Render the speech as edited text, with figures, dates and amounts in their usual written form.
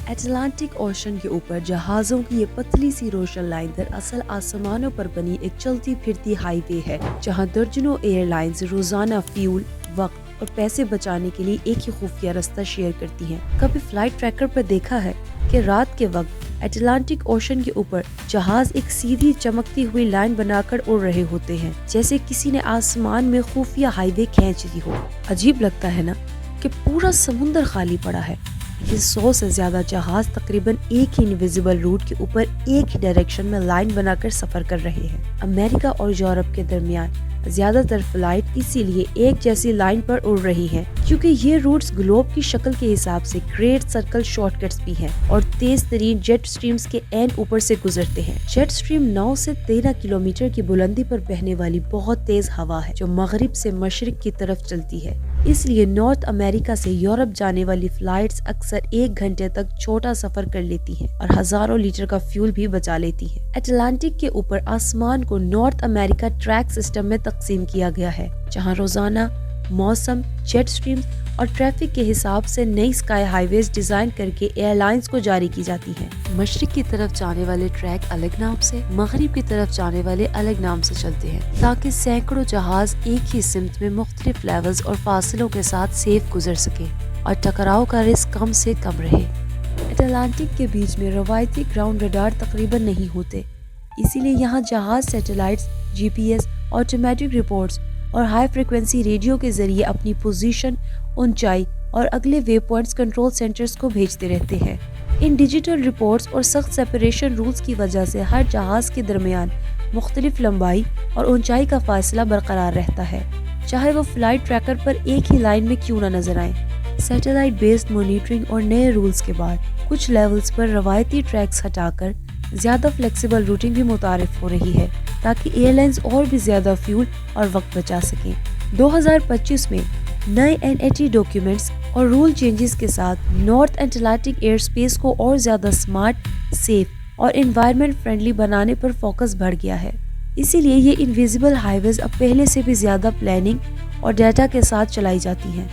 Atlantic ocean کے اوپر جہازوں کی یہ پتلی سی روشن لائن دراصل آسمانوں پر بنی ایک چلتی پھرتی ہائی وے ہے، جہاں درجنوں ایئر لائنز روزانہ فیول، وقت اور پیسے بچانے کے لیے ایک ہی خفیہ رستہ شیئر کرتی ہیں۔ کبھی فلائٹ ٹریکر پر دیکھا ہے کہ رات کے وقت اٹلانٹک اوشن کے اوپر جہاز ایک سیدھی چمکتی ہوئی لائن بنا کر اڑ رہے ہوتے ہیں، جیسے کسی نے آسمان میں خفیہ ہائی وے کھینچ دی ہو۔ عجیب لگتا ہے نا کہ پورا سمندر خالی پڑا ہے، یہ 100 سے زیادہ جہاز تقریباً ایک ہی انویزیبل روٹ کے اوپر ایک ہی ڈائریکشن میں لائن بنا کر سفر کر رہے ہیں۔ امریکہ اور یورپ کے درمیان زیادہ تر فلائٹ اسی لیے ایک جیسی لائن پر اڑ رہی ہیں، کیونکہ یہ روٹس گلوب کی شکل کے حساب سے گریٹ سرکل شارٹ کٹس بھی ہیں اور تیز ترین جیٹ سٹریمز کے عین اوپر سے گزرتے ہیں۔ جیٹ سٹریم 9 سے 13 کلومیٹر کی بلندی پر بہنے والی بہت تیز ہوا ہے جو مغرب سے مشرق کی طرف چلتی ہے، اس لیے نارتھ امریکہ سے یورپ جانے والی فلائٹس اکثر 1 گھنٹے تک چھوٹا سفر کر لیتی ہیں اور ہزاروں لیٹر کا فیول بھی بچا لیتی ہیں۔ اٹلانٹک کے اوپر آسمان کو نارتھ امریکہ ٹریک سسٹم میں تقسیم کیا گیا ہے، جہاں روزانہ موسم، جیٹ سٹریمز اور ٹریفک کے حساب سے نئی اسکائی ہائی ویز ڈیزائن کر کے ایئر لائنز کو جاری کی جاتی ہیں۔ مشرق کی طرف جانے والے ٹریک الگ نام سے، مغرب کی طرف جانے والے الگ نام سے چلتے ہیں، تاکہ سینکڑوں جہاز ایک ہی سمت میں مختلف لیولز اور فاصلوں کے ساتھ سیف گزر سکیں اور ٹکراؤ کا رسک کم سے کم رہے۔ اٹلانٹک کے بیچ میں روایتی گراؤنڈ ریڈار تقریباً نہیں ہوتے، اسی لیے یہاں جہاز سیٹلائٹس، جی پی ایس، آٹومیٹک رپورٹس اور ہائی فریکوینسی ریڈیو کے ذریعے اپنی پوزیشن، اونچائی اور اگلے وے پوائنٹس کنٹرول سینٹرز کو بھیجتے رہتے ہیں۔ ان ڈیجیٹل رپورٹس اور سخت سیپریشن رولز کی وجہ سے ہر جہاز کے درمیان مختلف لمبائی اور اونچائی کا فاصلہ برقرار رہتا ہے، چاہے وہ فلائٹ ٹریکر پر ایک ہی لائن میں کیوں نہ نظر آئیں۔ سیٹلائٹ بیسڈ مانیٹرنگ اور نئے رولز کے بعد کچھ لیولز پر روایتی ٹریکس ہٹا کر زیادہ فلیکسیبل روٹنگ بھی متعارف ہو رہی ہے، تاکہ ایئر لائنز اور بھی زیادہ فیول اور وقت بچا سکیں۔ 2025 میں نئے NAT ڈاکیومنٹس اور رول چینجز کے ساتھ نارتھ اٹلانٹک ایئر اسپیس کو اور زیادہ سمارٹ، سیف اور انوائرمنٹ فرینڈلی بنانے پر فوکس بڑھ گیا ہے۔ اسی لیے یہ انویزیبل ہائی ویز اب پہلے سے بھی زیادہ پلاننگ اور ڈیٹا کے ساتھ چلائی جاتی ہیں۔